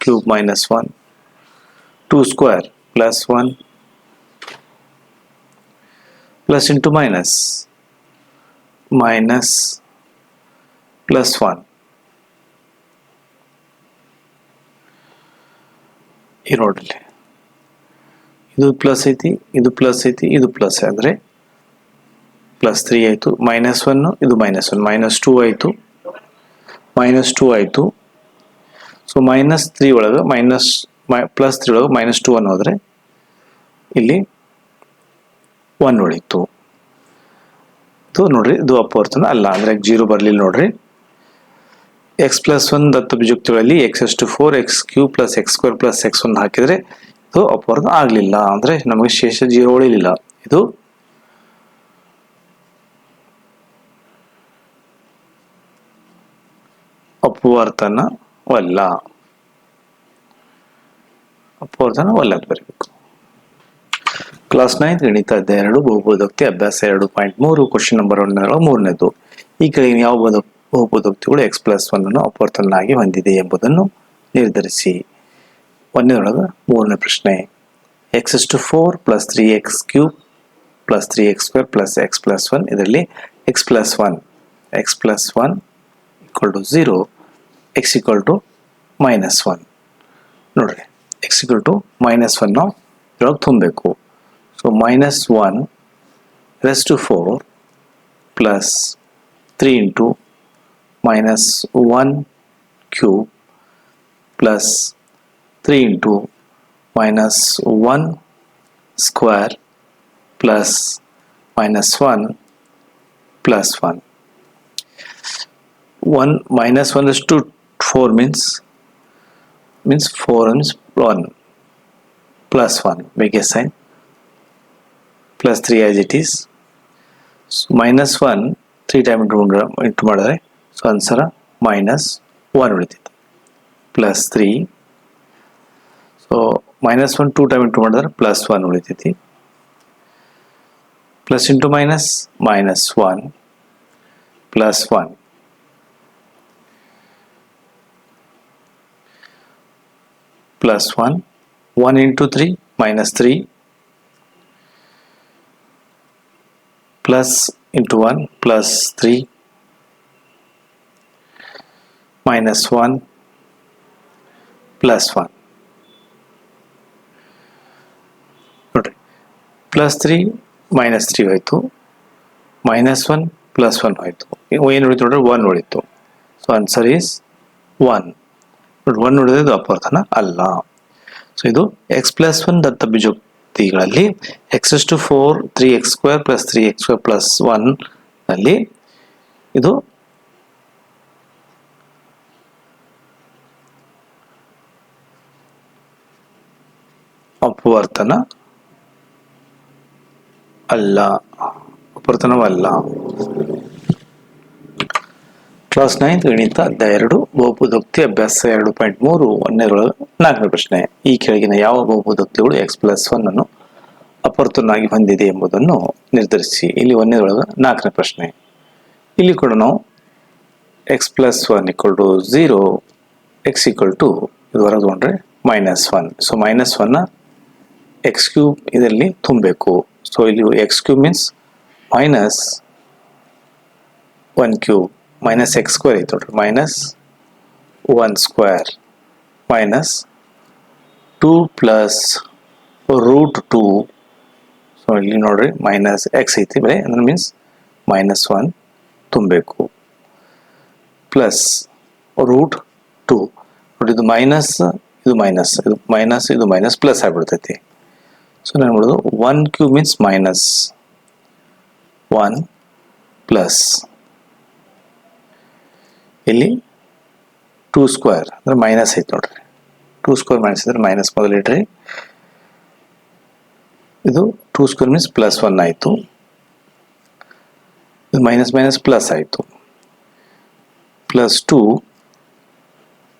Cube minus 1 2 square plus 1 plus into minus minus plus 1 ಈ ನೋಡ್ರಿ ಇದು ಪ್ಲಸ್ ಐತಿ ಇದು ಪ್ಲಸ್ ಐತಿ ಇದು ಪ್ಲಸ್ ಅಂದರೆ ಪ್ಲಸ್ 3 ಆಯಿತು ಮೈನಸ್ 1 ಇದು ಮೈನಸ್ 1 ಮೈನಸ್ 2 ಆಯಿತು ಮೈನಸ್ 2 ಆಯಿತು ಸೊ ಮೈನಸ್ 3 ಒಳಗೆ ಪ್ಲಸ್ 3 ಒಳಗೆ ಮೈನಸ್ 2 ಅನ್ನು ಹೋದರೆ ಇಲ್ಲಿ 1 ಉಳಿತು ಇದು ನೋಡ್ರಿ ಇದು ಅಪವರ್ತನ ಅಲ್ಲ ಅಂದರೆ 0 ಬರಲಿಲ್ಲ ನೋಡ್ರಿ X plus 1 ದತ್ತಬೀಜೋಕ್ತಿಗಳಲ್ಲಿ x⁴ x³ plus x² plus x1 ಹಾಕಿದರೆ ಇದು ಅಪವರ್ತನ ಆಗಲಿಲ್ಲ ಅಂದರೆ ನಮಗೆ ಶೇಷ 0 ಉಳಿಲಿಲ್ಲ ಇದು ಅಪವರ್ತನವಲ್ಲ ಅಂತ ಬರಬೇಕು. ಕ್ಲಾಸ್ 9 ಗಣಿತ ಅಧ್ಯಾಯ 2 ಬಹುಪದೋಕ್ತಿ ಅಭ್ಯಾಸ 2.3 ಕ್ವಶನ್ ನಂಬರ್ 1 ಮೂರನೇದು. ಈ ಕೆಳಗಿನ ಯಾವ ಬಹುಪದೋಕ್ತಿಗಳು x+1 ಅನ್ನು ಅಪವರ್ತನನ್ನಾಗಿ ಹೊಂದಿದೆ ಎಂಬುದನ್ನು ನಿರ್ಧರಿಸಿ. ಒಂದರೊಳಗೆ ಮೂರನೇ ಪ್ರಶ್ನೆ x⁴ plus 3x³ plus 3x² plus x plus 1 ಇದರಲ್ಲಿ x plus 1 equal to 0 x equal to -1 ನೋಡ್ರಿ x ಈಕ್ವಲ್ ಟು -1 ನಾವು ಇದ್ರೊಳಗೆ ತುಂಬಬೇಕು. So -1⁴ plus 3 into -1³ plus 3 into -1² plus -1 plus 1 -1 is to 4 means 4 means 1 plus 1 make a sign plus 3 as it is. So, -1 3 time into ಮಾಡಿದ್ರೆ so answer -1 ಉಳಿತೈತೆ plus 3. So -1 2 time into ಮಾಡಿದ್ರೆ plus 1 ಉಳಿತೈತಿ plus into minus -1 plus 1 plus 1 1 into 3 -3 plus into 1 plus 3 -1 plus 1 ನೋಡ್ರಿ plus 3 -3 ಹೋಯ್ತು -1 plus 1 ಹೋಯ್ತು ಏನು ಉಳಿತು ನೋಡ್ರಿ 1 ಉಳಿತು. So answer is 1. 1 ಉಳಿದಿದ್ದು ಅಪವರ್ತನ ಅಲ್ಲ. ಸೊ ಇದು x+1 ದತ್ತ ಬೀಜೋಕ್ತಿಗಳಲ್ಲಿ x⁴ 3x² plus 3x² plus 1 ನಲ್ಲಿ ಇದು ಅಪವರ್ತನ ಅಲ್ಲ, ಅಪವರ್ತನವಲ್ಲ. ಕ್ಲಾಸ್ 9 ಗಣಿತ ಅಧ್ಯಾಯ 2 ಬಹುಪದೋಕ್ತಿ ಅಭ್ಯಾಸ 2.3 ಒಂದನೇದೊಳಗೆ 4ನೇ ಪ್ರಶ್ನೆ. ಈ ಕೆಳಗಿನ ಯಾವ ಬಹುಪದೋಕ್ತಿಗಳು x+1 ಅನ್ನು ಅಪವರ್ತನಾಗಿ ಹೊಂದಿದೆ ಎಂಬುದನ್ನು ನಿರ್ಧರಿಸಿ. ಇಲ್ಲಿ ಒಂದನೇದೊಳಗೆ 4ನೇ ಪ್ರಶ್ನೆ. ಇಲ್ಲಿ ಕೂಡ ನಾವು x+1 equal to 0 x equal to ಇದು ಹೊರಗೆ ತಗೊಂಡ್ರೆ -1. ಸೊ -1 x³ ಇದರಲ್ಲಿ ತುಂಬಬೇಕು. ಸೊ ಇಲ್ಲಿ x³ ಮೀನ್ಸ್ -1³ -x² ಐತೆ ನೋಡ್ರಿ -1² -2 ಪ್ಲಸ್ √2. ಸೊ ಇಲ್ಲಿ ನೋಡ್ರಿ -x ಐತಿ ಬರೀ ಅಂದ್ರೆ ಮೀನ್ಸ್ -1 ತುಂಬಬೇಕು ಪ್ಲಸ್ √2 ನೋಡಿ ಇದು ಮೈನಸ್ ಇದು ಮೈನಸ್ ಇದು ಮೈನಸ್ ಇದು ಮೈನಸ್ ಪ್ಲಸ್ ಆಗಿಬಿಡ್ತೈತಿ. ಸೊ ನಾನು ನೋಡೋದು 1³ ಮೀನ್ಸ್ -1 ಪ್ಲಸ್ ಇಲ್ಲಿ 2² ಅಂದ್ರೆ ಮೈನಸ್ ಐತೆ ನೋಡ್ರಿ 2² ಮೈನಸ್ ಇದ್ರೆ ಮೈನಸ್ ಮೊದಲಿಡ್ರಿ ಇದು 2² ಮೀನ್ಸ್ +1 ಆಯಿತು ಇದು ಮೈನಸ್ ಮೈನಸ್ ಪ್ಲಸ್ ಆಯಿತು +2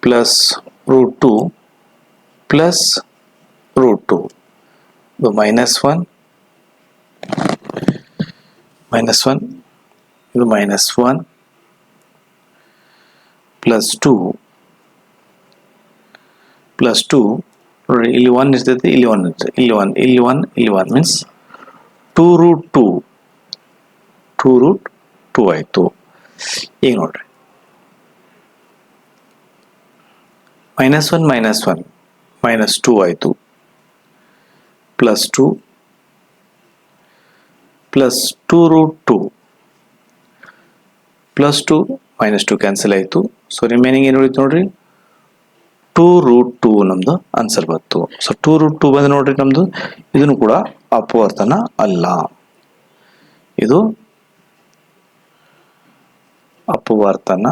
ಪ್ಲಸ್ √2 ಪ್ಲಸ್ √2 ಇದು -1 ಇದು -1 ಪ್ಲಸ್ 2 ನೋಡಿ ಇಲ್ಲಿ 1 ಇರ್ತೈತಿ ಇಲ್ಲಿ 1 ಇರ್ತೈತಿ ಇಲ್ಲಿ 1 ಮೀನ್ಸ್ 2√2 ಆಯಿತು. ಈಗ ನೋಡ್ರಿ -1 -2 ಆಯಿತು ಪ್ಲಸ್ 2 ಪ್ಲಸ್ 2√2 ಪ್ಲಸ್ 2 -2 ಕ್ಯಾನ್ಸಲ್ ಆಯಿತು. ಸೊ ರಿಮೈನಿಂಗ್ ಏನು ಉಳಿತು ನೋಡ್ರಿ 2√2 ನಮ್ದು ಆನ್ಸರ್ ಬಂತು. ಸೊ 2√2 ಬಂದು ನೋಡ್ರಿ ನಮ್ದು ಇದನ್ನು ಕೂಡ ಅಪವರ್ತನ ಅಲ್ಲ, ಇದು ಅಪವರ್ತನ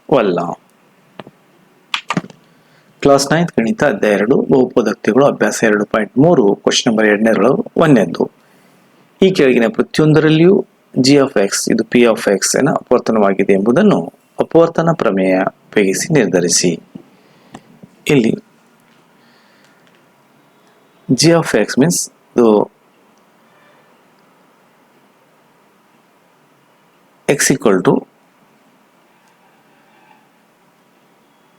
ವಲ್ಲ. ಕ್ಲಾಸ್ 9 ಗಣಿತ ಅಧ್ಯಾಯ 2 ಬಹುಪದೋಕ್ತಿಗಳು ಅಭ್ಯಾಸ 2.3 ಕ್ವಶನ್ ನಂಬರ್ 2 ಒಂದನೇದು. ಈ ಕೆಳಗಿನ ಪ್ರತಿಯೊಂದರಲ್ಲಿಯೂ g(x) ಇದು p(x) ಅಪವರ್ತನವಾಗಿದೆ ಎಂಬುದನ್ನು ಅಪವರ್ತನ ಪ್ರಮೇಯ ಉಪಯೋಗಿಸಿ ನಿರ್ಧರಿಸಿ. ಇಲ್ಲಿ g(x) ಮೀನ್ಸ್ ಇದು x ಈಕ್ವಲ್ ಟು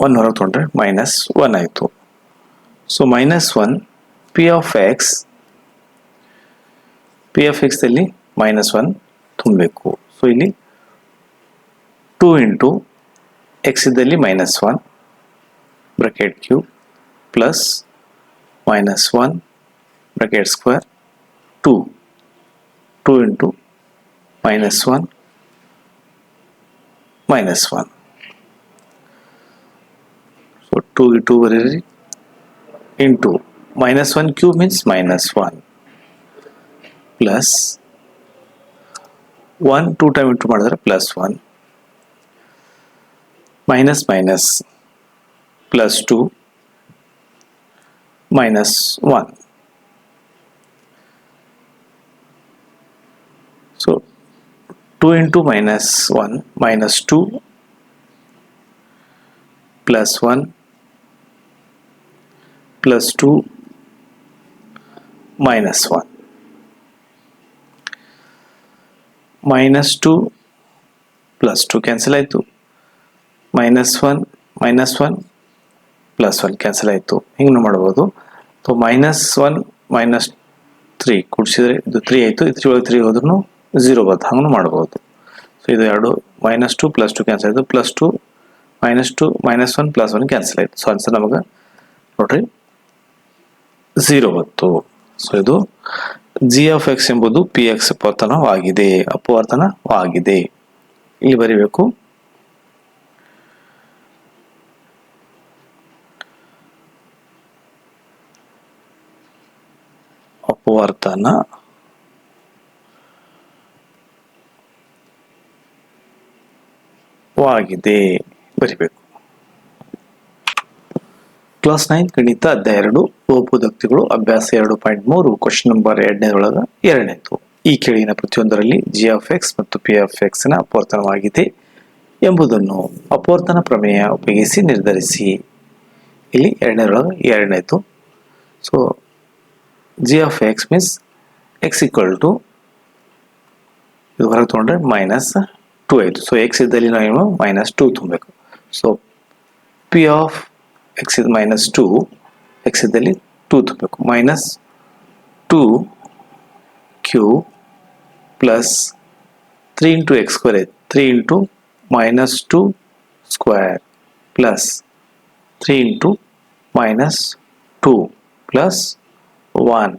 1 ಹೊರಗೆ ತೊಗೊಂಡ್ರೆ -1 ಆಯಿತು. ಸೊ -1 ಪಿ ಆಫ್ ಎಕ್ಸ್ದಲ್ಲಿ -1 ತುಂಬಬೇಕು. ಸೊ ಇಲ್ಲಿ 2 ಇಂಟು ಎಕ್ಸ್ ಇದ್ದಲ್ಲಿ -1 bracket cube plus -1 bracket square 2 into -1 -1. So 2 ಬರೀರಿ into -1 cube means -1 plus 1 2 time into ಮಾಡಿದ್ರೆ +1 minus plus 2 minus 1. So 2 into -1 minus 2 plus 1 plus 2 minus 1 minus 2 plus 2 cancel ಆಯಿತು. -1 +1 cancel ಆಯಿತು. ಹಿಂಗೆ ಮಾಡ್ಬೋದು. So -1 -3 ಕೂಡಿಸಿದ್ರೆ ಇದು 3 ಆಯಿತು. 3 ಒಳಗೆ 3 ಹೋದ್ರೂ 0 ಬರುತ್ತೆ. ಹಂಗೂ ಮಾಡ್ಬೋದು. ಸೊ ಇದು ಎರಡು -2 +2 ಕ್ಯಾನ್ಸಲ್ ಆಯಿತು. +2 -2 -1 +1 ಕ್ಯಾನ್ಸಲ್ ಆಯಿತು. ಸೊ ಆನ್ಸರ್ ನಮಗೆ ನೋಡ್ರಿ 0 ಬಂತು. ಸೊ ಇದು g(x) ಎಂಬುದು px ಅಪವರ್ತನವಾಗಿದೆ. ಇಲ್ಲಿ ಬರಿಬೇಕು ಅಪವರ್ತನವಾಗಿದೆ ಬರಿಬೇಕು. ಕ್ಲಾಸ್ 9 ಗಣಿತ ಅಧ್ಯಾಯ 2 ಬಹುಪದೋಕ್ತಿಗಳು ಅಭ್ಯಾಸ 2.3 ಕ್ವೆಶ್ಚನ್ ನಂಬರ್ 2 ಎರಡನೇದು. ಈ ಕೆಳಗಿನ ಪ್ರತಿಯೊಂದರಲ್ಲಿ g(x) ಮತ್ತು p(x) ನ ಅಪವರ್ತನವಾಗಿದೆ ಎಂಬುದನ್ನು ಅಪವರ್ತನ ಪ್ರಮೇಯ ಉಪಯೋಗಿಸಿ ನಿರ್ಧರಿಸಿ. ಇಲ್ಲಿ ಎರಡನೇದು. So g(x) means x equal to ಇದು ಹೊರಗೆ ತಗೊಂಡ್ರೆ -2 ಆಯಿತು. ಸೊ x ಇದ್ದಲ್ಲಿ ನಾವು -2 ತುಂಬಬೇಕು. ಸೊ p ಆಫ್ x ಇದು -2, x ಇದ್ದಲ್ಲಿ 2 ತುಂಬಬೇಕು. -2 cube plus 3 into X square ಆಯಿತು. 3 into -2 square plus 3 into -2 plus 1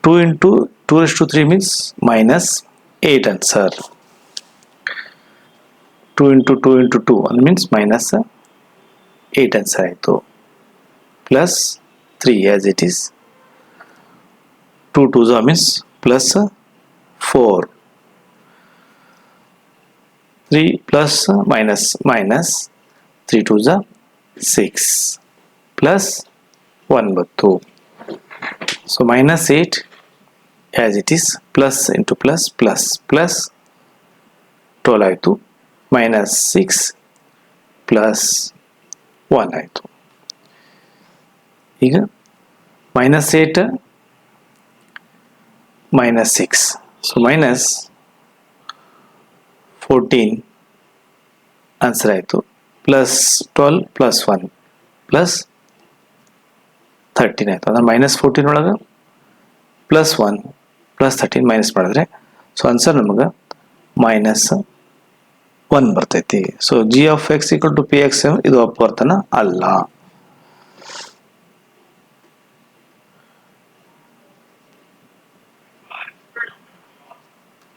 2 into 2⁻³ means -8 answer. 2 into 2 into 2 means -8 answer ಆಯಿತು. Plus 3 as it is. 2 2s means +4. 3 plus minus 3 2s 6 plus 1 ಬಂತು. So -8 as it is, plus into plus 12 ಆಯಿತು. -6 plus 1 ಆಯಿತು. ಈಗ -8 -6 so -14 answer ಆಯಿತು. +12 plus 1 plus 13 ಆಯಿತು. ಅಂದ್ರೆ -14 ಒಳಗೆ +1 +13 minus ಮಾಡಿದ್ರೆ ಸೊ ಆನ್ಸರ್ ನಮಗೆ -1 ಬರ್ತೈತಿ. ಸೊ g(x) = px ಇದು ಅಪವರ್ತನ ಅಲ್ಲ.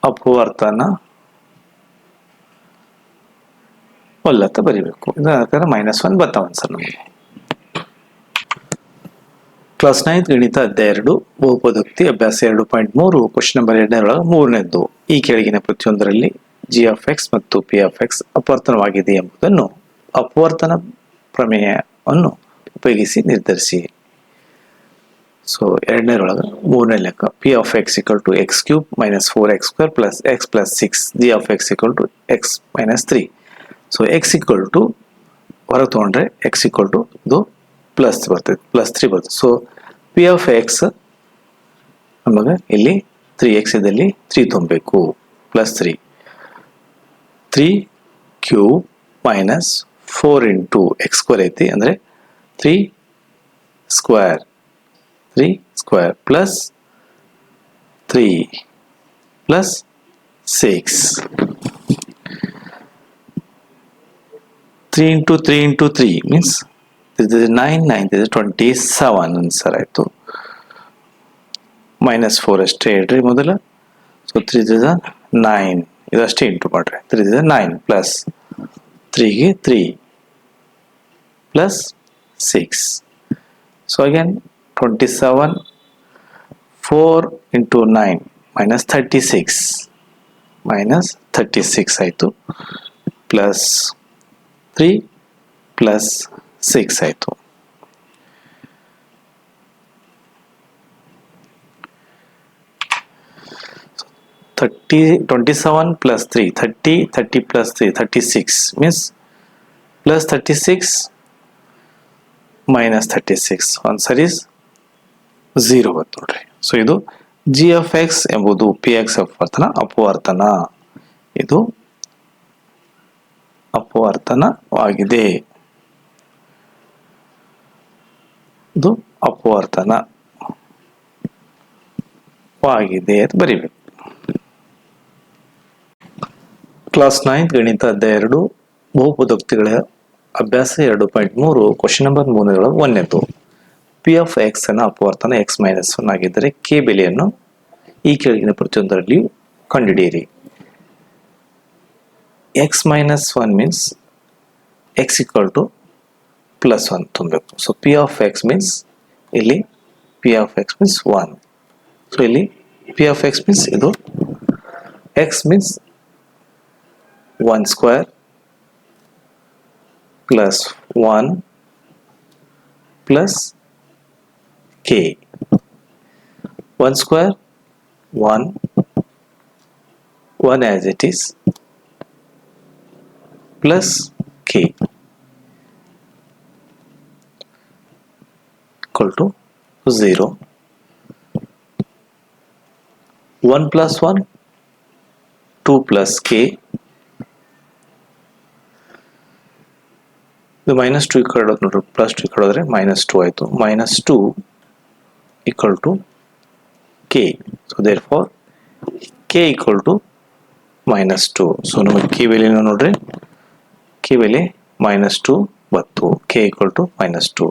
ಅಪವರ್ತನ ಒಲ್ಲತ್ತ ಬರಿಬೇಕು. ಇದರ -1 ಬರ್ತಾವ ಆನ್ಸರ್ ನಮಗೆ. ಕ್ಲಾಸ್ 9 ಗಣಿತ ಅಧ್ಯಾಯ 2 ಬಹುಪದೋಕ್ತಿ ಅಭ್ಯಾಸ 2.3 ಕ್ವೆಶ್ಚನ್ ನಂಬರ್ 2 ಮೂರನೇದ್ದು. ಈ ಕೆಳಗಿನ ಪ್ರತಿಯೊಂದರಲ್ಲಿ g(x) ಮತ್ತು p(x) ಅಪವರ್ತನವಾಗಿದೆ ಎಂಬುದನ್ನು ಅಪವರ್ತನ ಪ್ರಮೇಯವನ್ನು ಉಪಯೋಗಿಸಿ ನಿರ್ಧರಿಸಿ. ಸೊ ಮೂರನೇ ಲೆಕ್ಕ p(x) = x³ - 4x² + x + 6 g(x) = x - 3. So x = ಹೊರಗೆ ತಗೊಂಡ್ರೆ x = ಇದು ಪ್ಲಸ್ ಬರ್ತದೆ, +3 ಬರ್ತದೆ. ಸೊ p(x) ನಮಗೆ ಇಲ್ಲಿ 3x ಇದ್ದಲ್ಲಿ 3 ತುಂಬಬೇಕು. +3 cube minus 4 into X square ಐತಿ ಅಂದರೆ 3 square plus 3 plus 6 3 into 3 into 3 means this is 9 9 this is 27 answer ಆಯಿತು. ಮೈನಸ್ 4 ಅಷ್ಟೇ ಹೇಳ್ರಿ ಮೊದಲ. ಸೊ 3 is 9 ಇದಷ್ಟೇ ಇಂಟು ಮಾಡ್ರಿ. 3 is 9 ಪ್ಲಸ್ 3ಗೆ 3 plus 6. So again 27 4 into 9 minus 36 ಆಯಿತು ಪ್ಲಸ್ 3 ಪ್ಲಸ್ 6 ಆಯಿತು. So 27 plus 3 30 plus 3 36 means plus 36 minus 36 answer is 0 ಬಂತು ನೋಡ್ರಿ. ಸೊ ಇದು ಜಿ ಎಫ್ ಎಕ್ಸ್ ಎಂಬುದು ಪಿ ಎಕ್ಸ್ ಅಪವರ್ತನ ಇದು ಅಪವರ್ತನವಾಗಿದೆ. ಇದು ಅಪವರ್ತನವಾಗಿದೆ ಅಂತ ಬರೀಬೇಕು. ಕ್ಲಾಸ್ 9 ಗಣಿತ ಅಧ್ಯಾಯ 2 ಬಹುಪದೋಕ್ತಿಗಳ ಅಭ್ಯಾಸ 2.3 ಕ್ವಶನ್ ನಂಬರ್ 3 ಒಂದನೇದು. ಪಿ ಆಫ್ ಎಕ್ಸ್ ಅನ್ನ ಅಪವರ್ತನ ಎಕ್ಸ್ ಮೈನಸ್ 1 ಆಗಿದ್ದರೆ ಕೆ ಬೆಲೆಯನ್ನು ಈ ಕೆಳಗಿನ ಪ್ರತಿಯೊಂದರಲ್ಲಿ ಕಂಡುಹಿಡಿಯಿರಿ. X minus 1 means X equal to plus 1 ತುಂಬಬೇಕು. So P of X means ಇಲ್ಲಿ P of X means 1. So ಇಲ್ಲಿ ಪಿ ಆಫ್ ಎಕ್ಸ್ ಮೀನ್ಸ್ ಇದು X means 1 square plus 1 plus K. 1 square 1 as it is plus k equal to 0. 1 plus 1 2 plus k. ಇದು minus 2 ಈ ಕಡೆ ನೋಡ್ರಿ, plus 2 ಈ ಕಡೆ ಹೋದ್ರೆ ಮೈನಸ್ 2 ಆಯಿತು. Minus 2 equal to k. So therefore k equal to minus 2. So ನಮಗೆ K ಬೆಲೆ ನೋಡ್ರಿ, ಕೆ ಬೆಲೆ ಮೈನಸ್ 2 ಬತ್ತು. K equal to minus 2.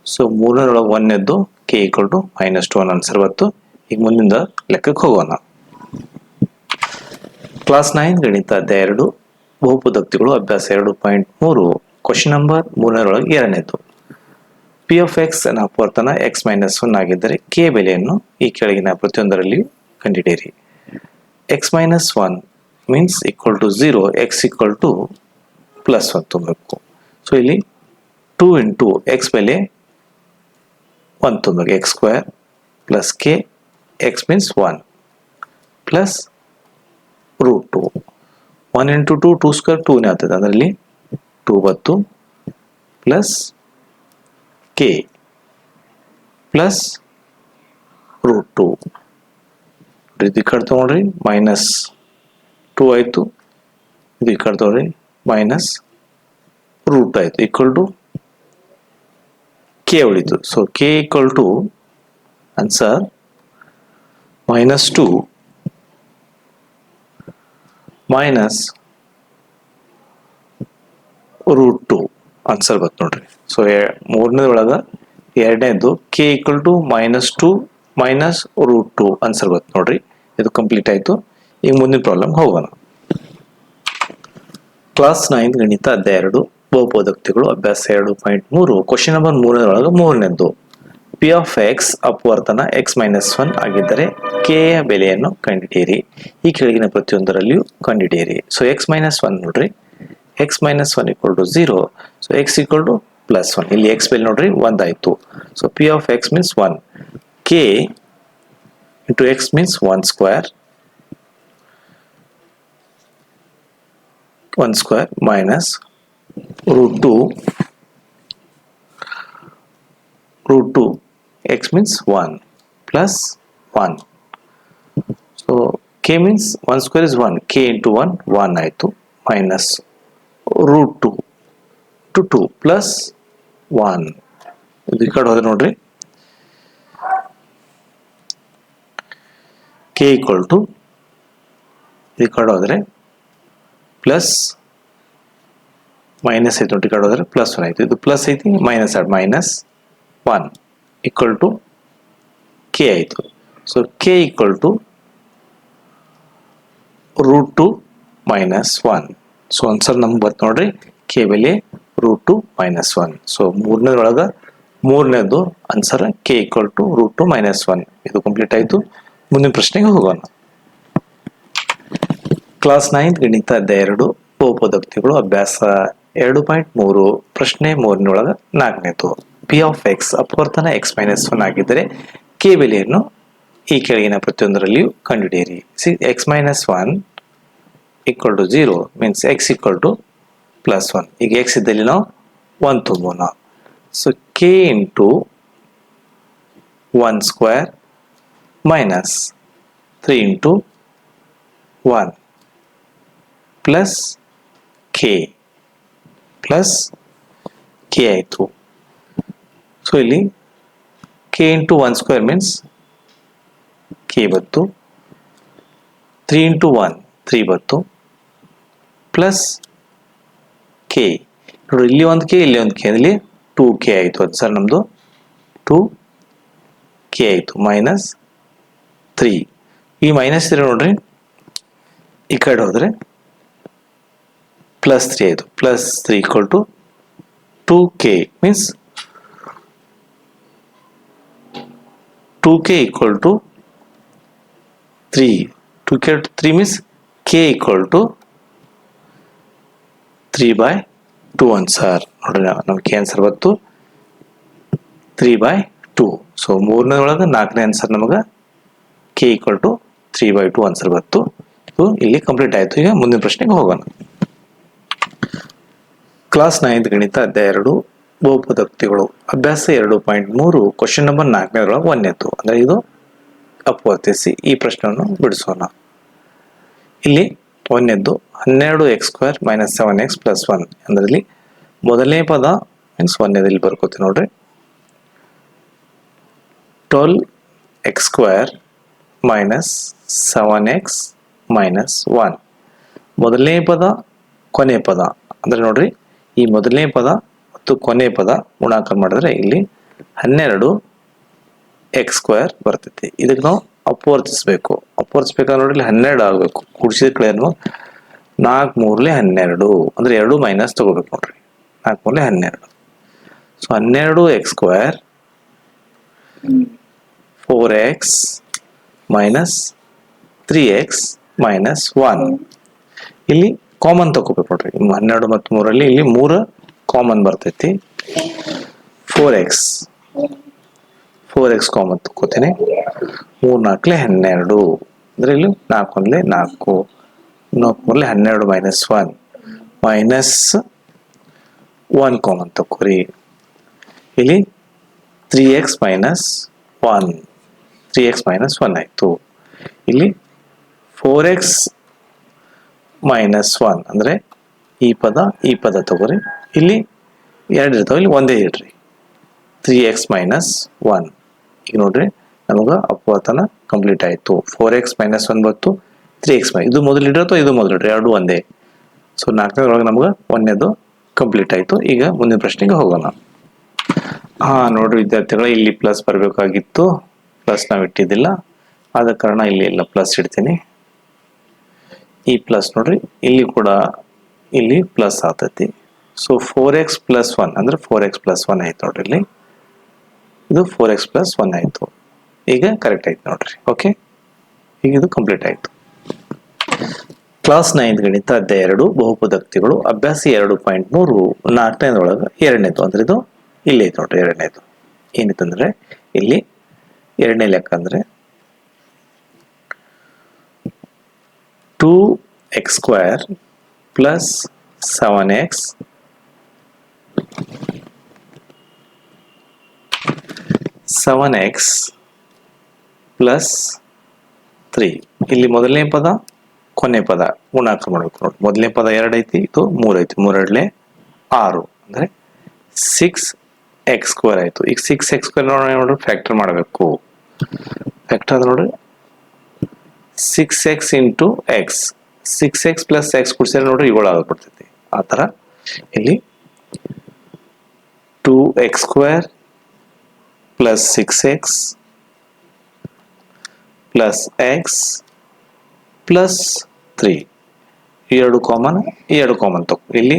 So 3 ಒಂದನೇದ್ದು K equal to minus 2 answer ಬತ್ತು. ಈಗ ಮುಂದಿನ ಲೆಕ್ಕಕ್ಕೆ ಹೋಗೋಣ. ಕ್ಲಾಸ್ 9 ಗಣಿತ ಅಧ್ಯಾಯ 2 ಬಹುಪದೋಕ್ತಿಗಳು ಅಭ್ಯಾಸ 2.3 ಕ್ವಶನ್ ನಂಬರ್ 3 ಎರಡನೇದು. ಪಿ ಆಫ್ ಎಕ್ಸ್ ಅನ್ನ ಅಪವರ್ತನ ಎಕ್ಸ್ ಮೈನಸ್ 1 ಆಗಿದ್ದರೆ ಕೆ ಬೆಲೆಯನ್ನು ಈ ಕೆಳಗಿನ ಪ್ರತಿಯೊಂದರಲ್ಲಿ ಕಂಡುಹಿಡಿಯಿರಿ. X minus 1 means equal to 0, x equal to plus 1 ತುಂಬಬೇಕು. ಸೊ ಇಲ್ಲಿ 2 ಇಂಟು ಎಕ್ಸ್ ಬೆಲೆ 1 ತುಂಬಬೇಕು. X square plus K, x means 1 plus root 2. 1 into 2 2 square 2ನೇ ಆಗ್ತದೆ, ಅದರಲ್ಲಿ 2 ಬತ್ತು ಪ್ಲಸ್ ಕೆ ಪ್ಲಸ್ ರೂಟ್ 2. ಇದು ಈ ಕಡೆ ತಗೊಂಡ್ರಿ ಮೈನಸ್ 2 ಆಯಿತು, ಇದು ಈ ಕಡೆ ತಗೊಂಡ್ರಿ ಮೈನಸ್ ರೂಟ್ ಆಯಿತು, ಈಕ್ವಲ್ ಟು ಕೆ ಉಳಿತು. So K equal to answer minus 2 minus root 2 answer ಬತ್ತು ನೋಡ್ರಿ. ಸೊ ಮೂರನೇ ಒಳಗೆ ಎರಡನೇದು K equal to minus 2 minus root 2 answer ಬತ್ತು ನೋಡ್ರಿ. ಇದು ಕಂಪ್ಲೀಟ್ ಆಯಿತು. ಈಗ ಮುಂದಿನ ಪ್ರಾಬ್ಲಮ್ ಹೋಗೋಣ. ಕ್ಲಾಸ್ 9 ಗಣಿತ ಅಧ್ಯಾಯ 2 ಬಹುಪದೋಕ್ತಿಗಳು ಅಭ್ಯಾಸ 2.3 ಕ್ವಶನ್ ನಂಬರ್ 3 ಮೂರನೇದು. ಪಿ ಆಫ್ ಎಕ್ಸ್ ಅಪವರ್ತನ ಎಕ್ಸ್ ಮೈನಸ್ 1 ಆಗಿದ್ದರೆ ಕೆ ಯ ಬೆಲೆಯನ್ನು ಕಂಡುಹಿಡಿಯಿರಿ. ಈ ಕೆಳಗಿನ ಪ್ರತಿಯೊಂದರಲ್ಲಿಯೂ ಕಂಡುಹಿಡಿಯಿರಿ. ಸೊ ಎಕ್ಸ್ ಮೈನಸ್ 1 ನೋಡ್ರಿ, x minus 1 equal to 0. So x equal to plus 1. ಇಲ್ಲಿ ಎಕ್ಸ್ ಬೆಲೆ ನೋಡ್ರಿ 1 ಆಯಿತು. So P of X means 1. K into x means 1 square minus root 2 x means 1 plus 1. So k means 1 square is 1. K into 1 1 ಆಯಿತು. Minus root 2 to 2 plus 1. ಇದು ಈ ಕಡೆ ಹೋದ್ರೆ ನೋಡ್ರಿ ಕೆ ಈಕ್ವಲ್ ಟು ಈ ಕಡೆ ಹೋದ್ರೆ ಪ್ಲಸ್ ಮೈನಸ್ ಐತಿ ನೋಡಿ, ಈ ಕಡೆ ಹೋದ್ರೆ ಪ್ಲಸ್ 1 ಆಯ್ತು. ಇದು ಪ್ಲಸ್ ಐತಿ, minus minus 1 equal to k ಆಯಿತು. So K equal to root 2 minus 1. So answer ನಮ್ಗೆ ಬರ್ತು ನೋಡ್ರಿ, ಕೆ ಬೆಲೆ ರೂಟ್ 2 ಮೈನಸ್ 1. ಸೊ ಮೂರನೇದೊಳಗೆ ಮೂರನೇದು answer K equal to root 2 minus 1. ಇದು ಕಂಪ್ಲೀಟ್ ಆಯಿತು. ಮುಂದಿನ ಪ್ರಶ್ನೆಗೆ ಹೋಗೋಣ. ಕ್ಲಾಸ್ 9 ಗಣಿತ ಅಧ್ಯಾಯ 2 ಬಹುಪದೋಕ್ತಿಗಳು ಅಭ್ಯಾಸ 2.3 ಪ್ರಶ್ನೆ 3 4ನೇದು. ಪಿ ಆಫ್ ಎಕ್ಸ್ ಅಪವರ್ತನ ಎಕ್ಸ್ ಮೈನಸ್ 1 ಆಗಿದ್ದರೆ ಕೆ ಬೆಲೆಯನ್ನು ಈ ಕೆಳಗಿನ ಪ್ರತಿಯೊಂದರಲ್ಲಿಯೂ ಕಂಡುಹಿಡಿಯಿರಿ. X minus 1 equal to 0 means X equal to plus 1. ಈಗ ಎಕ್ಸ್ ಇದ್ದಲ್ಲಿ ನಾವು 1 ತುಂಬೋಣ. So k into 1 square minus 3 into 1 plus k ಆಯಿತು. ಸೊ ಇಲ್ಲಿ k into 1 square means k ಬತ್ತು, 3 ಇಂಟು 1 3 ಬತ್ತು, ಪ್ಲಸ್ ಕೆ ನೋಡಿ, ಇಲ್ಲಿ ಒಂದು ಕೆ ಇಲ್ಲಿ ಒಂದು ಕೆ, ಇಲ್ಲಿ 2k ಆಯಿತು. ಅದು ಸರ್ ನಮ್ಮದು 2k ಆಯಿತು. ಮೈನಸ್ 3, ಈ ಮೈನಸ್ ಇರೋ ನೋಡ್ರಿ ಈ ಕಡೆ ಹೋದರೆ ಪ್ಲಸ್ 3 ಆಯಿತು. Plus 3 equal to 2k means 2k equal to 3. 2k 3 means k equal to 3/2 answer ನೋಡ್ರಿ. ನಮ್ಗೆ ಆನ್ಸರ್ ಬಂತು 3/2. ಸೊ ಮೂರನೇ ಒಳಗೆ ನಾಲ್ಕನೇ ಆನ್ಸರ್ ನಮಗೆ ಕೆ ಈಕ್ವಲ್ ಟು 3/2 ಆನ್ಸರ್ ಬಂತು. ಇದು ಇಲ್ಲಿ ಕಂಪ್ಲೀಟ್ ಆಯಿತು. ಈಗ ಮುಂದಿನ ಪ್ರಶ್ನೆಗೆ ಹೋಗೋಣ. ಕ್ಲಾಸ್ 9 ಗಣಿತ ಅಧ್ಯಾಯ 2 ಬಹುಪದೋಕ್ತಿಗಳು ಅಭ್ಯಾಸ 2.3 ಕ್ವಶನ್ ನಂಬರ್ 4ನೇದೊಳಗೆ 1ನೇದು. ಅಂದರೆ ಇದು ಅಪವರ್ತಿಸಿ ಈ ಪ್ರಶ್ನೆಯನ್ನು ಬಿಡಿಸೋಣ. ಇಲ್ಲಿ 1ನೇದು 12x² ಮೈನಸ್ 7x ಪ್ಲಸ್ 1. ಅಂದ್ರೆ ಇಲ್ಲಿ ಮೊದಲನೇ ಪದ ಮೀನ್ಸ್ 1ನೇದು ಬರ್ಕೋತೀವಿ ನೋಡ್ರಿ, 12x² ಮೈನಸ್ 7x ಮೈನಸ್ 1. ಮೊದಲನೇ ಪದ ಕೊನೆ ಪದ ಅಂದ್ರೆ ನೋಡ್ರಿ, ಈ ಮೊದಲನೇ ಪದ ಮತ್ತು ಕೊನೆ ಪದ ಗುಣಾಕಾರ ಮಾಡಿದ್ರೆ ಇಲ್ಲಿ 12x² ಬರ್ತೈತಿ. ಇದಕ್ಕೆ ನಾವು ಅಪವರ್ತಿಸ್ಬೇಕು. ಅಪವರ್ತಿಸ್ಬೇಕಾದ್ರೆ ನೋಡ್ರಿ ಇಲ್ಲಿ 12 ಆಗಬೇಕು. ಕೂಡಿಸಿದ ಕಡೆ 4 3 12 ಅಂದ್ರೆ 2 ಮೈನಸ್ ತಗೋಬೇಕು ನೋಡ್ರಿ. 4 3 12. So 12x² 4x minus 3x minus 1. ಇಲ್ಲಿ ಕಾಮನ್ ತಗೋಬೇಕು ನೋಡ್ರಿ. 12 ಮತ್ತು 3ರಲ್ಲಿ ಇಲ್ಲಿ 3 ಕಾಮನ್ ಬರ್ತೈತಿ. 4x ಕಾಮನ್ ತಗೋತೀನಿ. 3 4 12 ಅಂದ್ರೆ ಇಲ್ಲಿ 4 1 4, 4 12 ಮೈನಸ್ 1 ಮೈನಸ್ 1 ಕಾಮನ್ ತಗೋರಿ. ಇಲ್ಲಿ 3x ಮೈನಸ್ 1 3x ಮೈನಸ್ 1 ಆಯಿತು. ಇಲ್ಲಿ 4x ಮೈನಸ್ 1 ಅಂದರೆ ಈ ಪದ ತಗೋರಿ. ಇಲ್ಲಿ 2 ಇರ್ತಾವೆ, ಇಲ್ಲಿ ಒಂದೇ ಇಡ್ರಿ. 3x minus 1. ಈಗ ನೋಡ್ರಿ ನಮಗೆ ಅಪವರ್ತನ ಕಂಪ್ಲೀಟ್ ಆಯಿತು. 4x ಮೈನಸ್ 1 ಬಂತು, 3x ಇದು ಮೊದಲು ಇಡ್ರತ್ತೋ ಇದು ಮೊದಲು ಇಡ್ರಿ, 2 ಒಂದೇ. ಸೊ 4ನೇದೊಳಗೆ ನಮ್ಗೆ 1ನೇದು ಕಂಪ್ಲೀಟ್ ಆಯಿತು. ಈಗ ಮುಂದಿನ ಪ್ರಶ್ನೆಗೆ ಹೋಗೋಣ. ನೋಡ್ರಿ ವಿದ್ಯಾರ್ಥಿಗಳು, ಇಲ್ಲಿ ಪ್ಲಸ್ ಬರಬೇಕಾಗಿತ್ತು, ಪ್ಲಸ್ ನಾವು ಇಟ್ಟಿದ್ದಿಲ್ಲ. ಆದ ಕಾರಣ ಇಲ್ಲಿ ಎಲ್ಲ ಪ್ಲಸ್ ಇಡ್ತೀನಿ. ಈ ಪ್ಲಸ್ ನೋಡ್ರಿ ಇಲ್ಲಿ ಕೂಡ ಇಲ್ಲಿ ಪ್ಲಸ್ ಆಗ್ತೈತಿ. ಸೊ 4x ಪ್ಲಸ್ 1 ಅಂದ್ರೆ 4x ಪ್ಲಸ್ 1 ಆಯ್ತು ನೋಡ್ರಿ. ಇಲ್ಲಿ ಇದು 4x ಪ್ಲಸ್ 1 ಆಯ್ತು. ಈಗ ಕರೆಕ್ಟ್ ಆಯ್ತು ನೋಡ್ರಿ. ಓಕೆ, ಈಗ ಇದು ಕಂಪ್ಲೀಟ್ ಆಯ್ತು. ಕ್ಲಾಸ್ 9 ಗಣಿತ ಅಧ್ಯಾಯ 2 ಬಹುಪದೋಕ್ತಿಗಳು ಅಭ್ಯಾಸ 2.3 4ನೇದೊಳಗೆ 2ನೇದು. ಅಂದ್ರೆ ಇದು ಇಲ್ಲಿ ಐತೆ ನೋಡ್ರಿ 2ನೇದು. ಏನಿತ್ತಂದ್ರೆ ಇಲ್ಲಿ 2ನೇ ಲೆಕ್ಕ ಅಂದ್ರೆ 2x² plus 7x 7x plus 3. ಇಲ್ಲಿ ಮೊದಲನೇ ಪದ ಕೊನೆ ಪದ ಗುಣಾಕಾರ ಮಾಡಬೇಕು ನೋಡಿ. ಮೊದಲನೇ ಪದ 2 ಐತಿ, ಇದು 3 ಐತಿ. 3 ಎರಡಲೆ 6 ಅಂದರೆ 6x² ಆಯಿತು. ಈಗ 6x² ನೋಡ್ರಿ ಫ್ಯಾಕ್ಟರ್ ಮಾಡಬೇಕು. ಫ್ಯಾಕ್ಟರ್ ಅದ ನೋಡ್ರಿ 6x into x, 6x plus x ಕುಡಿಸಿದ್ರೆ ನೋಡ್ರಿ 7 ಆಗ್ಬಿಡ್ತೈತಿ. ಆ ಥರ ಇಲ್ಲಿ 2x² plus 6x plus x plus 3 2 common, 2 common ತಗೋ. ಇಲ್ಲಿ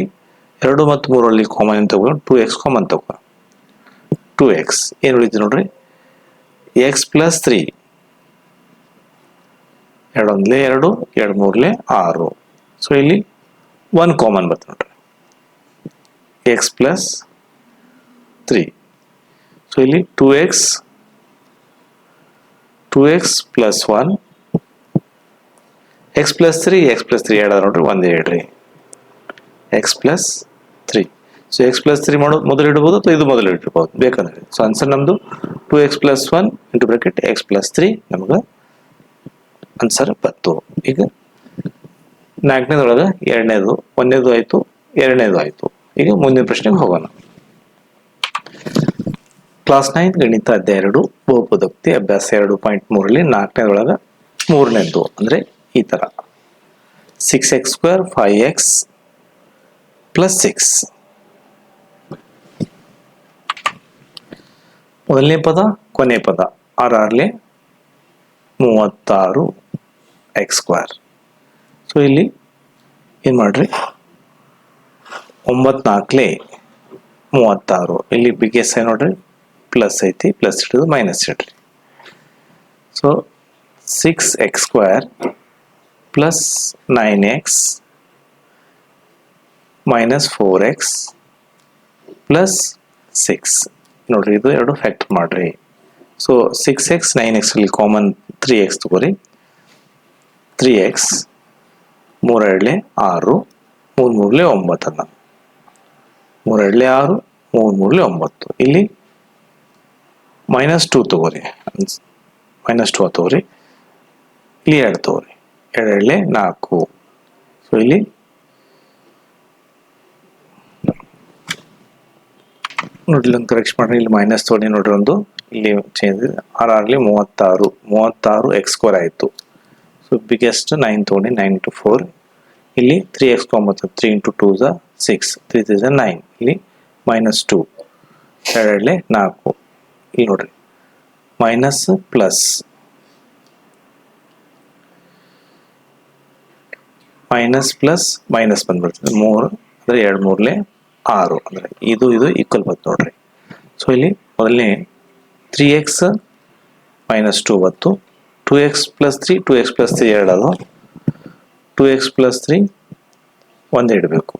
2 ಮತ್ತು 3 ಕಾಮನ್ ತಗೋ, 2x ಕಾಮನ್ ತಗೋ. 2x ಏನು ಉಳಿತು ನೋಡ್ರಿ, x ಪ್ಲಸ್ 3, 2 1 2, 2 3 6. ಸೊ ಇಲ್ಲಿ 1 ಕಾಮನ್ ಬರ್ತದೆ ನೋಡ್ರಿ, x ಪ್ಲಸ್ 3. ಸೊ ಇಲ್ಲಿ 2x ಪ್ಲಸ್ 1, x ಪ್ಲಸ್ 3 2 ನೋಡ್ರಿ 1 2 x plus 3. So x plus 3 ಮಾಡೋದು ಮೊದಲು ಇಡಬಹುದು ಅಥವಾ ಇದು ಮೊದಲು ಇಡಬಹುದು ಬೇಕಂದ್ರೆ. ಸೊ ಆನ್ಸರ್ ನಮ್ದು 2x plus 1 into bracket x plus 3 ನಮ್ಗೆ ಆನ್ಸರ್ ಬಂತು. ಈಗ 4ನೇದೊಳಗೆ 2ನೇದು 1ನೇದು ಆಯ್ತು, 2ನೇದು ಆಯ್ತು. ಈಗ ಮುಂದಿನ ಪ್ರಶ್ನೆಗೆ ಹೋಗೋಣ. ಕ್ಲಾಸ್ 9 ಗಣಿತ ಅಧ್ಯಾಯ 2 ಬಹುಪದೋಕ್ತಿ ಅಭ್ಯಾಸ 2.3 4ನೇದೊಳಗೆ 3ನೇದು ಅಂದ್ರೆ ಈ ತರ 6x² 5x ಪ್ಲಸ್ 6. ಮೊದಲನೇ ಪದ ಕೊನೆ ಪದ 6 36x². ಸೊ ಇಲ್ಲಿ ಏನ್ ಮಾಡ್ರಿ 9 4 36. ಇಲ್ಲಿ ಬಿಗ್ಗೆಸ್ಟ್ ನೋಡ್ರಿ ಪ್ಲಸ್ ಐತಿ, ಪ್ಲಸ್ ಇಡೋದು ಮೈನಸ್ ಇಡ್ರಿ. So 6x² plus 9x minus 4x plus 6 ನೋಡ್ರಿ, ಇದು 2 ಫ್ಯಾಕ್ಟರ್ ಮಾಡ್ರಿ. ಸೊ 6x 9x ಅಲ್ಲಿ ಕಾಮನ್ 3x ತಗೋರಿ. 3x 3 2 6 3 3 9 ಅನ್ನ 3 2 6 3 3 9. ಇಲ್ಲಿ -2 ತಗೋರಿ, -2 ತಗೋರಿ. ಇಲ್ಲಿ 2 ತಗೋರಿ, 2 2 4. ಸೊ ಇಲ್ಲಿ ನೋಡ್ರಿ ಒಂದು ಕರೆಕ್ಷನ್ ಮಾಡ್ರಿ, ಇಲ್ಲಿ ಮೈನಸ್ ತೋಡಿ ನೋಡ್ರಿ ಒಂದು ಇಲ್ಲಿ ಚೇಂಜ್ 6 36x² ಆಯಿತು. ಸೊ ಬಿಗ್ಗೆಸ್ಟ್ 9 ತಗೊಂಡು 9 into 4. ಇಲ್ಲಿ 3x 3 into 2 6, 3 3 9. ಇಲ್ಲಿ -2 2 4. ಇಲ್ಲಿ ನೋಡ್ರಿ ಮೈನಸ್ ಪ್ಲಸ್ ಮೈನಸ್ ಬಂದ್ಬಿಡ್ತದೆ 3 ಅಂದ್ರೆ 2 3 6 ಅಂದ್ರೆ ಇದು ಈಕ್ವಲ್ ಬಂತು ನೋಡ್ರಿ. ಸೊ ಇಲ್ಲಿ ಮೊದಲನೇ 3x -2 ಬಂತು, 2x ಪ್ಲಸ್ 3 2x ಪ್ಲಸ್ 3 2 ಅದು 2x ಪ್ಲಸ್ 3 1 ಇಡಬೇಕು.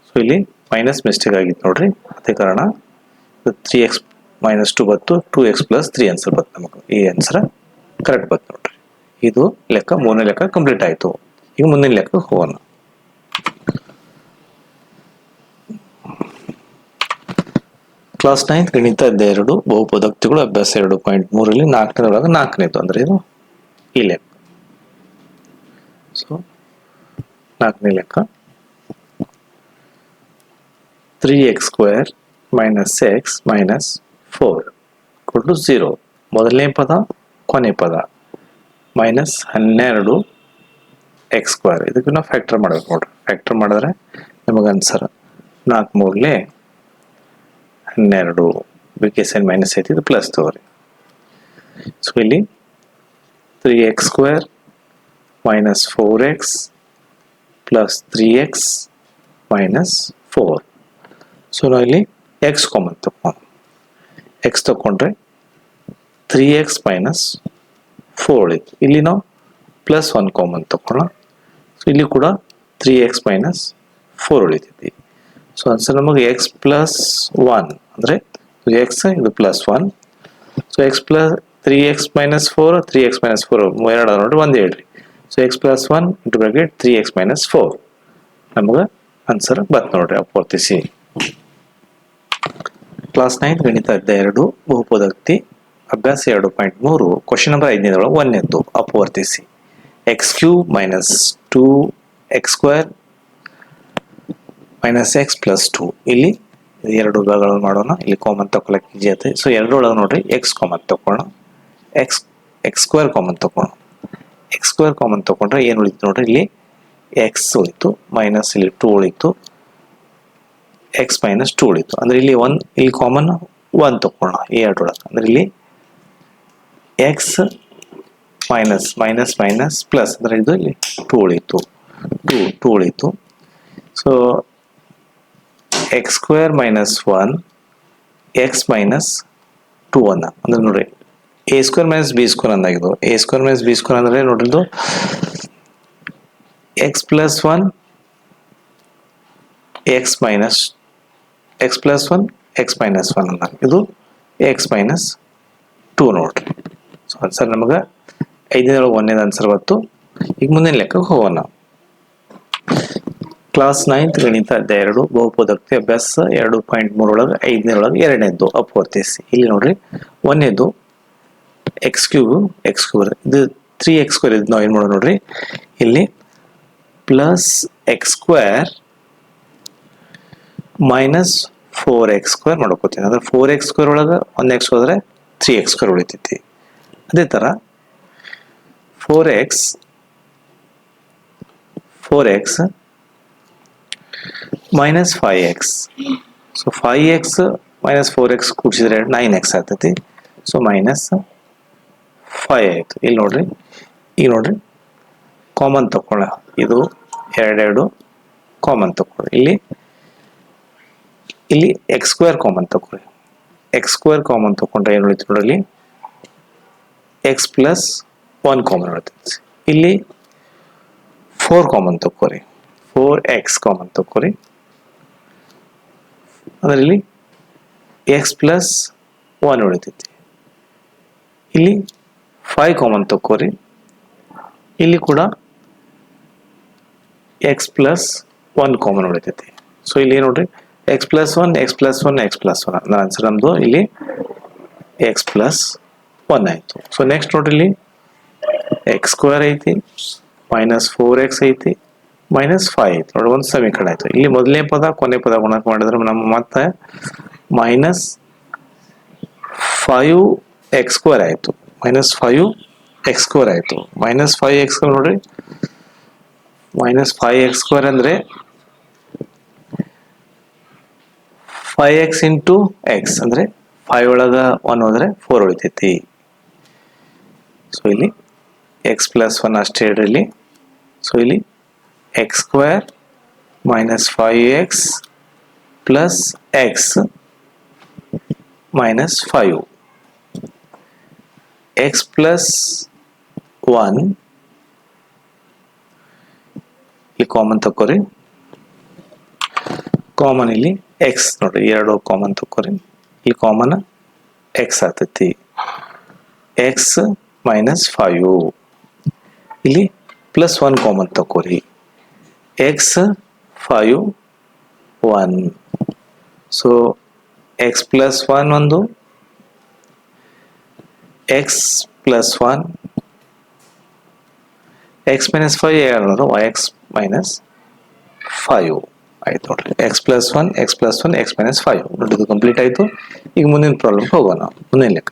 ಸೊ ಇಲ್ಲಿ ಮೈನಸ್ ಮಿಸ್ಟೇಕ್ ಆಗಿತ್ತು ನೋಡ್ರಿ, ಅದೇ ಕಾರಣ 3x -2 ಬಂತು, 2x ಪ್ಲಸ್ 3 ಆನ್ಸರ್ ಬಂತು. ನಮಗೆ ಈ ಆನ್ಸರ್ ಕರೆಕ್ಟ್ ಬಂತು ನೋಡ್ರಿ. ಇದು ಲೆಕ್ಕ 3ನೇ ಲೆಕ್ಕ ಕಂಪ್ಲೀಟ್ ಆಯಿತು. ಈಗ ಮುಂದಿನ ಲೆಕ್ಕ ಹೋಗೋಣ. ಕ್ಲಾಸ್ 9 ಗಣಿತ ಅಧ್ಯಾಯ 2 ಬಹುಪದೋಕ್ತಿಗಳು ಅಭ್ಯಾಸ 2.3 4ನೇದೊಳಗೆ 4ನೇದು ಅಂದ್ರೆ ಇದು ಈ ಲೆಕ್ಕ. ಸೊ 4ನೇ ಲೆಕ್ಕ 3x² ಮೈನಸ್ x ಮೈನಸ್ 4 = 0. ಮೊದಲನೇ ಪದ ಕೊನೆ ಪದ -12x². ಇದಕ್ಕೆ ನಾವು ಫ್ಯಾಕ್ಟರ್ ಮಾಡಬೇಕು ನೋಡ್ರಿ. ಫ್ಯಾಕ್ಟರ್ ಮಾಡಿದ್ರೆ ನಮಗೆ ಆನ್ಸರ್ 4 3 12 ಬಿಗ್ಗೆ ಸೈನ್ ಮೈನಸ್ ಐತಿ, ಇದು ಪ್ಲಸ್ ತಗೋರಿ. ಸೊ ಇಲ್ಲಿ 3x² minus 4x plus 3x minus 4. So ನಾವು ಇಲ್ಲಿ x ಕಾಮನ್ ತಗೊಂಡು x ತಗೊಂಡ್ರೆ 3x ಮೈನಸ್ 4 ಇತ್ತು. ಇಲ್ಲಿ ನಾವು ಪ್ಲಸ್ 1 ಕಾಮನ್ ತಗೊಳ್ಳೋಣ. ಸೊ ಇಲ್ಲಿ ಕೂಡ 3x ಮೈನಸ್ 4 ಉಳಿತೈತಿ. ಸೊ ಆನ್ಸರ್ ನಮಗೆ x ಪ್ಲಸ್ 1 ಅಂದರೆ x ಇದು plus 1. So x plus 3x minus 4 3x minus 4 2 ನೋಡಿ 1 ಹೇಳ್ರಿ. So x plus 1 into bracket 3x minus 4 ನಮಗೆ ಆನ್ಸರ್ ಬಂತು ನೋಡ್ರಿ. ಅಪವರ್ತಿಸಿ. ಕ್ಲಾಸ್ 9 ಗಣಿತ ಅಧ್ಯಾಯ 2 ಬಹುಪದೋಕ್ತಿ ಅಭ್ಯಾಸ 2.3 ಕ್ವಶನ್ ನಂಬರ್ 5ನೇದೊಳಗೆ 1ನೇದ್ದು ಅಪವರ್ತಿಸಿ. X cube minus 2 x square minus x plus 2. ಇಲ್ಲಿ ಎರಡು ಭಾಗಗಳನ್ನು ಮಾಡೋಣ. ಇಲ್ಲಿ ಕಾಮನ್ ತಗೊಳಕ್ಕೆ ಈಜಿ ಆಗುತ್ತೆ. ಸೊ ಎರಡರೊಳಗೆ ನೋಡ್ರಿ ಎಕ್ಸ್ ಕಾಮನ್ ತಗೊಳ್ಳೋಣ, ಎಕ್ಸ್ ಸ್ಕ್ವೇರ್ ಕಾಮನ್ ತಗೊಳ್ಳೋಣ. ಎಕ್ಸ್ ಸ್ಕ್ವೇರ್ ಕಾಮನ್ ತಗೊಂಡ್ರೆ ಏನು ಉಳಿತು ನೋಡ್ರಿ, ಇಲ್ಲಿ ಎಕ್ಸ್ ಉಳಿತು ಮೈನಸ್ ಇಲ್ಲಿ 2 ಉಳಿತು, ಎಕ್ಸ್ ಮೈನಸ್ 2 ಉಳಿತು. ಅಂದ್ರೆ ಇಲ್ಲಿ ಇಲ್ಲಿ ಕಾಮನ್ 1 ತಗೊಳ್ಳೋಣ ಈ ಎರಡರೊಳಗೆ. ಅಂದ್ರೆ ಇಲ್ಲಿ x minus minus minus plus ಅಂದ್ರೆ ಇದು ಇಲ್ಲಿ 2 ಉಳಿತು, 2 ಉಳಿತು. So x square minus 1 x minus 2 ಅನ್ನ ಅಂದ್ರೆ ನೋಡ್ರಿ a square minus b square ಅಂದಾಗಿದ್ದು. A square minus b square ಅಂದ್ರೆ ನೋಡ್ರಿದು x plus 1 x minus x plus 1 x minus 1 ಅಂದಾಗ ಇದು ಎಕ್ಸ್ ಮೈನಸ್ 2 ನೋಡ್ರಿ. ಸೊ ಆನ್ಸರ್ ನಮಗೆ 5 ಒಂದನೇದು ಆನ್ಸರ್ ಬಂತು. ಈಗ ಮುಂದಿನ ಲೆಕ್ಕಕ್ಕೆ ಹೋಗೋಣ. ಕ್ಲಾಸ್ 9th ಗಣಿತ ಅಧ್ಯಾಯ 2 ಬಹುಪದೋಕ್ತಿ ಅಭ್ಯಾಸ 2.3 ಒಳಗೆ 5ನೇ ಒಳಗೆ 2ನೇದು ಅಪವರ್ತಿಸಿ. ಇಲ್ಲಿ ನೋಡ್ರಿ 1ನೇದು ಎಕ್ಸ್ ಕ್ಯೂಬ್ ಇದು 3x ಸ್ಕ್ವೇರ್. ಇದು ನಾವು ಏನು ಮಾಡೋಣ ನೋಡ್ರಿ, ಇಲ್ಲಿ plus X square minus 4x square ಮಾಡ್ಕೋತೀನಿ. ಅಂದ್ರೆ 4x ಸ್ಕ್ವೇರ್ ಒಳಗೆ 1x ಹೋದ್ರೆ 3x ಸ್ಕ್ವೇರ್ ಉಳಿತೈತಿ. ಅದೇ ಥರ 4x minus 5x. So 5x minus 4x ಕೂಡಿಸಿದ್ರೆ 9x ಆಗ್ತೈತಿ. ಸೊ ಮೈನಸ್ 5 ಆಯಿತು. ಇಲ್ಲಿ ನೋಡ್ರಿ, ಈಗ ನೋಡ್ರಿ ಕಾಮನ್ ತಗೊಳ್ಳ, ಇದು ಎರಡೆರಡು ಕಾಮನ್ ತಗೊಳ್ಳಿ. ಇಲ್ಲಿ ಎಕ್ಸ್ ಸ್ಕ್ವೇರ್ ಕಾಮನ್ ತಗೊಳ್ಳಿ. ಎಕ್ಸ್ ಸ್ಕ್ವೇರ್ ಕಾಮನ್ ತಗೊಂಡ್ರೆ ಏನು ಉಳಿತು ನೋಡಲಿ, ಎಕ್ಸ್ ಪ್ಲಸ್ 1 ಕಾಮನ್ ಉಳಿತೈತಿ. ಇಲ್ಲಿ 4 ಕಾಮನ್ ತಗೋರಿ, 4x ಕಾಮನ್ ತಗೋರಿ. ಅಂದ್ರೆ ಇಲ್ಲಿ ಎಕ್ಸ್ ಪ್ಲಸ್ 1 ಉಳಿತೈತಿ. ಇಲ್ಲಿ 5 ಕಾಮನ್ ತಗೋರಿ. ಇಲ್ಲಿ ಕೂಡ ಎಕ್ಸ್ ಪ್ಲಸ್ 1 ಕಾಮನ್ ಉಳಿತೈತಿ. ಸೊ ಇಲ್ಲಿ ನೋಡ್ರಿ X plus 1 X plus 1 X plus 1 ಅಂದ್ರೆ ಆನ್ಸರ್ ನಮ್ದು ಇಲ್ಲಿ ಎಕ್ಸ್ ಪ್ಲಸ್ 1 ಆಯ್ತು. ಸೊ ನೆಕ್ಸ್ಟ್ ನೋಡ್ರಿ ಇಲ್ಲಿ ಎಕ್ಸ್ ಸ್ಕ್ವೇರ್ ಐತಿ, ಮೈನಸ್ 4x ಐತಿ, ಮೈನಸ್ 5 ಐತಿ. ನೋಡಿ ಒಂದು ಸಮೀಕರಣ ಆಯ್ತು. ಇಲ್ಲಿ ಮೊದಲನೇ ಪದ ಕೊನೆ ಪದ ಗುಣಕ ಮಾಡಿದ್ರೆ ನಮ್ಮ ಮತ್ತೆ ಮೈನಸ್ 5x ಸ್ಕ್ವೇರ್ ಆಯ್ತು, ಮೈನಸ್ 5x ಸ್ಕ್ವೇರ್ ಆಯ್ತು. ಮೈನಸ್ 5x ಸ್ಕ್ವೇರ್ ನೋಡ್ರಿ, ಮೈನಸ್ 5x ಸ್ಕ್ವೇರ್ ಅಂದ್ರೆ 5x ಇಂಟು ಎಕ್ಸ್ ಅಂದ್ರೆ 5 ಒಳಗ 1 ಹೋದ್ರೆ 4 ಉಳಿತೈತಿ. ಸೊ ಇಲ್ಲಿ ಎಕ್ಸ್ ಪ್ಲಸ್ 1 ಅಷ್ಟೇ ಇಡ್ರಿ. ಸೊ ಇಲ್ಲಿ x square minus 5x plus x minus 5 x plus 1 ಇಲ್ಲಿ ಕಾಮನ್ ತಕೋರಿ. ಕಾಮನ್ ಇಲ್ಲಿ ಎಕ್ಸ್ ನೋಡ್ರಿ, ಎರಡು ಕಾಮನ್ ತಕೋರಿ. ಇಲ್ಲಿ ಕಾಮನ್ ಎಕ್ಸ್ ಆಗ್ತೈತಿ, ಎಕ್ಸ್ ಮೈನಸ್ 5. ಇಲ್ಲಿ ಪ್ಲಸ್ 1 ಕಾಮನ್ ತಕೋರಿ, ಎಕ್ಸ್ 5 1. ಸೊ ಎಕ್ಸ್ ಪ್ಲಸ್ 1 ಒಂದು, ಎಕ್ಸ್ ಪ್ಲಸ್ 1 ಎಕ್ಸ್ ಮೈನಸ್ 5 ಯಾರು ಎಕ್ಸ್ ಮೈನಸ್ 5 ಆಯ್ತು ನೋಡ್ರಿ. X plus 1 X plus 1 x minus 5 ನೋಡಿ, ಇದು ಕಂಪ್ಲೀಟ್ ಆಯ್ತು. ಈಗ ಮುಂದಿನ ಪ್ರಾಬ್ಲಮ್ ಹೋಗೋಣ. ಮುಂದಿನ ಲೆಕ್ಕ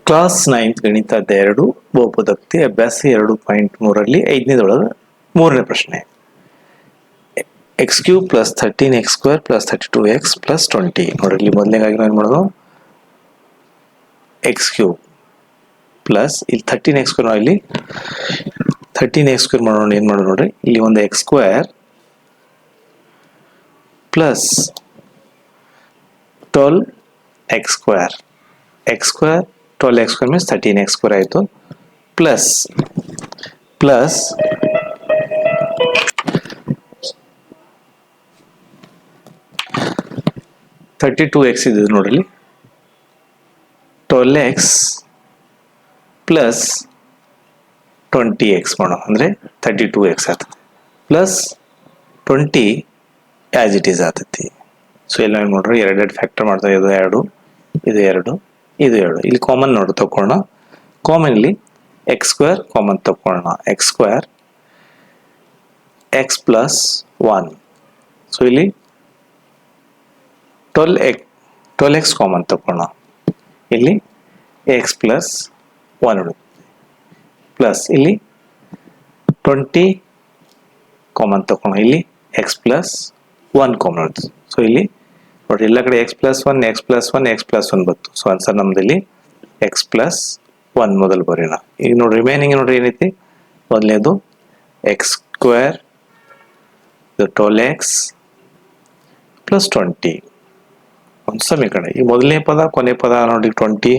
ಕ್ಲಾಸ್ 9th ಗಣಿತ ಅಧ್ಯಾಯ 2 ಬಹುಪದೋಕ್ತಿ ಅಭ್ಯಾಸ 2.3ರಲ್ಲಿ 5ನೇದೊಳಗೆ 3ನೇ ಪ್ರಶ್ನೆ. X cube plus 13x square plus 32x plus 20. ನೋಡ್ರಿ ಇಲ್ಲಿ ಮೊದಲನೇಗಾಗಿ ನಾವು ಏನು ಮಾಡೋದು, ಎಕ್ಸ್ ಕ್ಯೂಬ್ ಪ್ಲಸ್ ಇಲ್ಲಿ 13x ಸ್ಕ್ವೇರ್, ನಾವು ಇಲ್ಲಿ 13x ಸ್ಕ್ವೇರ್ ಮಾಡೋಣ. ಏನು ಮಾಡೋದು ನೋಡ್ರಿ, ಇಲ್ಲಿ ಒಂದು X square plus 12x square, X square 12x square means 13x square ಆಯಿತು, ಪ್ಲಸ್ 32x ಇದೆ ನೋಡ್ರಿ, 12x ಪ್ಲಸ್ 20x ಮಾಡೋಣ ಅಂದರೆ 32x ಆಗ್ತದೆ, ಪ್ಲಸ್ 20 ಆಸ್ ಇಟ್ ಈಸ್ ಆಗ್ತೈತಿ. ಸೊ ಎಲ್ಲ ಏನು ನೋಡ್ರಿ, ಎರಡೆರಡು ಫ್ಯಾಕ್ಟರ್ ಮಾಡ್ತಾ, ಇದು 2 ಇದು 2 ಇದು 2. ಇಲ್ಲಿ ಕಾಮನ್ ನೋಡಿ ತಗೊಳ್ಳೋಣ. ಕಾಮನ್ ಇಲ್ಲಿ ಎಕ್ಸ್ ಸ್ಕ್ವೇರ್ ಕಾಮನ್ ತಗೊಳ್ಳೋಣ. X square X plus 1. So ಇಲ್ಲಿ 12x ಕಾಮನ್ ತಗೊಳ್ಳೋಣ. ಇಲ್ಲಿ ಎಕ್ಸ್ ಪ್ಲಸ್ 1 ಉಳಿಯುತ್ತೆ. ಪ್ಲಸ್ ಇಲ್ಲಿ 20 ಕಾಮನ್ ತಗೊಳ್ಳೋಣ. ಇಲ್ಲಿ ಎಕ್ಸ್ ಪ್ಲಸ್ 1 ಕಾಮನ್ ಉಳಿತು. ಸೊ ಇಲ್ಲಿ ನೋಡಿ ಎಲ್ಲ ಕಡೆ X plus 1 X plus 1 X plus 1 ಬಂತು. ಸೊ ಆನ್ಸರ್ ನಮ್ದಲ್ಲಿ ಎಕ್ಸ್ ಪ್ಲಸ್ 1 ಮೊದಲು ಬರೆಯೋಣ. ಈಗ ನೋಡಿ ರಿಮೈನಿಂಗ್ ನೋಡ್ರಿ ಏನೈತಿ. ಮೊದಲನೇದು ಎಕ್ಸ್ ಸ್ಕ್ವೇರ್ 12x ಪ್ಲಸ್ 20 ಒಂದು ಸಮೀಕರಣ. ಈ ಮೊದಲನೇ ಪದ ಕೊನೆ ಪದ ನೋಡಿ 20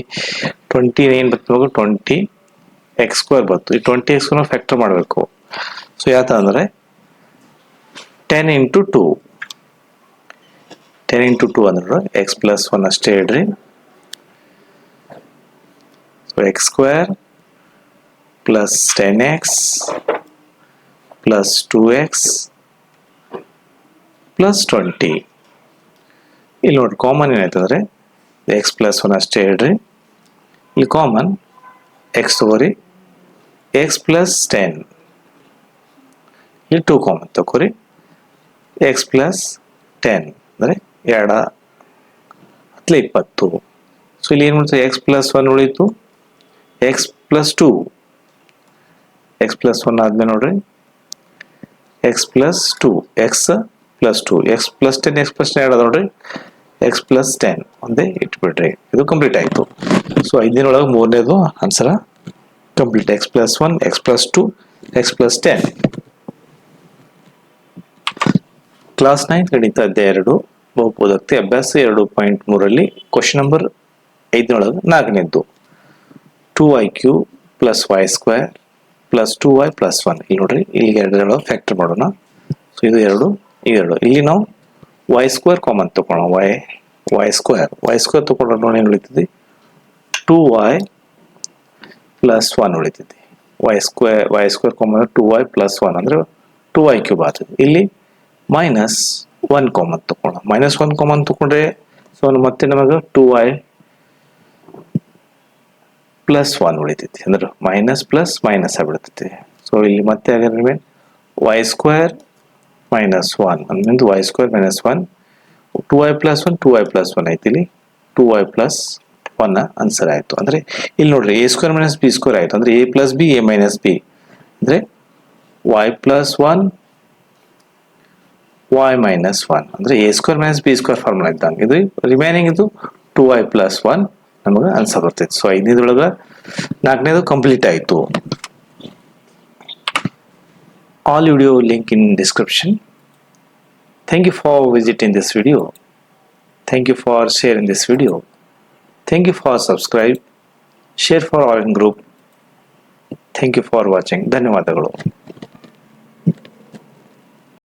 ಏನು ಬರ್ತೀವಿ 20 ಎಕ್ಸ್ ಸ್ಕ್ವೇರ್ ಬಂತು. ಈ 20x ಫ್ಯಾಕ್ಟರ್ ಮಾಡಬೇಕು. ಸೊ ಯಾವ ಥರ ಅಂದರೆ 10 into 2 10 into 2 ಅಂದ್ರೆ ಎಕ್ಸ್ ಪ್ಲಸ್ 1 ಅಷ್ಟೇ ಇಡ್ರಿ. So x square plus 10x plus 2x plus 20. ಇಲ್ಲಿ ನೋಡಿ ಕಾಮನ್ ಏನಾಯ್ತಂದ್ರೆ ಎಕ್ಸ್ ಪ್ಲಸ್ 1 ಅಷ್ಟೇ ಇಡ್ರಿ. ಇಲ್ಲಿ ಕಾಮನ್ ಎಕ್ಸ್ ತಗೋರಿ. ಎಕ್ಸ್ ಪ್ಲಸ್ 10 ಇಲ್ಲಿ 2 ಕಾಮನ್ ತಗೋರಿ. ಎಕ್ಸ್ ಪ್ಲಸ್ 10 ಅಂದರೆ 2 10 20. ಸೊ ಇಲ್ಲಿ ಏನು ಮಾಡ್ತೀವಿ ಎಕ್ಸ್ ಪ್ಲಸ್ 1 ಉಳಿತು. ಎಕ್ಸ್ ಪ್ಲಸ್ 2 ಎಕ್ಸ್ ಪ್ಲಸ್ 1 ಆದ್ಮೇಲೆ ನೋಡ್ರಿ X plus 2 X plus 2 X plus 10 X plus 10 ನೋಡ್ರಿ ಎಕ್ಸ್ ಪ್ಲಸ್ 10 ಒಂದೇ ಇಟ್ಬಿಡ್ರಿ. ಇದು ಕಂಪ್ಲೀಟ್ ಆಯಿತು. ಸೊ 5 ಮೂರನೇದು ಆನ್ಸರ complete. X plus 1 X plus 2 X plus 10. Class 9 ಗಣಿತ ಅಧ್ಯಾಯ 2 ಬಹುಪದೋಕ್ತಿ ಅಭ್ಯಾಸ 2.3 question number 5 4ನೇದ್ದು 2iq plus y square plus 2y plus 1. ಇಲ್ಲಿ ನೋಡ್ರಿ ಇಲ್ಲಿಗೆ 2 ಫ್ಯಾಕ್ಟರ್ ಮಾಡೋಣ. ಸೊ ಇದು 2 ಇಲ್ಲಿ ನಾವು y ಸ್ಕ್ವೇರ್ ಕಾಮನ್ ತಗೊಳ್ಳೋಣ. y ಸ್ಕ್ವೇರ್ ತಗೊಂಡ್ರೆ ನೋಡಿ ಏನು ಉಳಿತದೆ 2y ಪ್ಲಸ್ 1 ಉಳಿತದೆ. y square common 2y plus 1 ಅಂದರೆ 2y ಕ್ಯೂಬ್ ಆಗ್ತದೆ. ಇಲ್ಲಿ ಮೈನಸ್ 1 ಕಾಮನ್ ತಗೊಳ್ಳೋಣ. ಮೈನಸ್ 1 ಕಾಮನ್ ತಗೊಂಡ್ರೆ ಸೊ ಮತ್ತೆ ನಮಗೆ 2y ಪ್ಲಸ್ 1 ಉಳಿತೈತಿ. ಅಂದ್ರೆ ಮೈನಸ್ ಪ್ಲಸ್ ಮೈನಸ್ ಆಗ್ಬಿಡ್ತೈತಿ. ಸೊ ಇಲ್ಲಿ ಮತ್ತೆ ಹಾಗಾದ್ರೆ y ಸ್ಕ್ವೇರ್ ಮೈನಸ್ 1 ಅಂದ್ರೆ y square minus 1 2y plus 1 2y plus 1 ಐತಿ. ಇಲ್ಲಿ 2y ಪ್ಲಸ್ 1 ಆನ್ಸರ್ ಆಯಿತು. ಅಂದರೆ ಇಲ್ಲಿ ನೋಡ್ರಿ a square minus b square ಆಯಿತು. ಅಂದರೆ a plus b a minus b ಅಂದರೆ y ಪ್ಲಸ್ 1 y ಮೈನಸ್ 1 ಅಂದರೆ a square minus b square formula ಇದ್ದಂಗೆ. ಇದು ರಿಮೈನಿಂಗ್ ಇದು 2y ಪ್ಲಸ್ 1 ನಮಗೆ ಆನ್ಸರ್ ಬರ್ತೈತೆ. ಸೊ 5ನೇದೊಳಗೆ 4ನೇದು ಕಂಪ್ಲೀಟ್ ಆಯಿತು. All video link in description. Thank you for visiting this video. Thank you for sharing this video. Thank you for subscribe. Share for all in group. Thank you for watching. ಧನ್ಯವಾದಗಳು.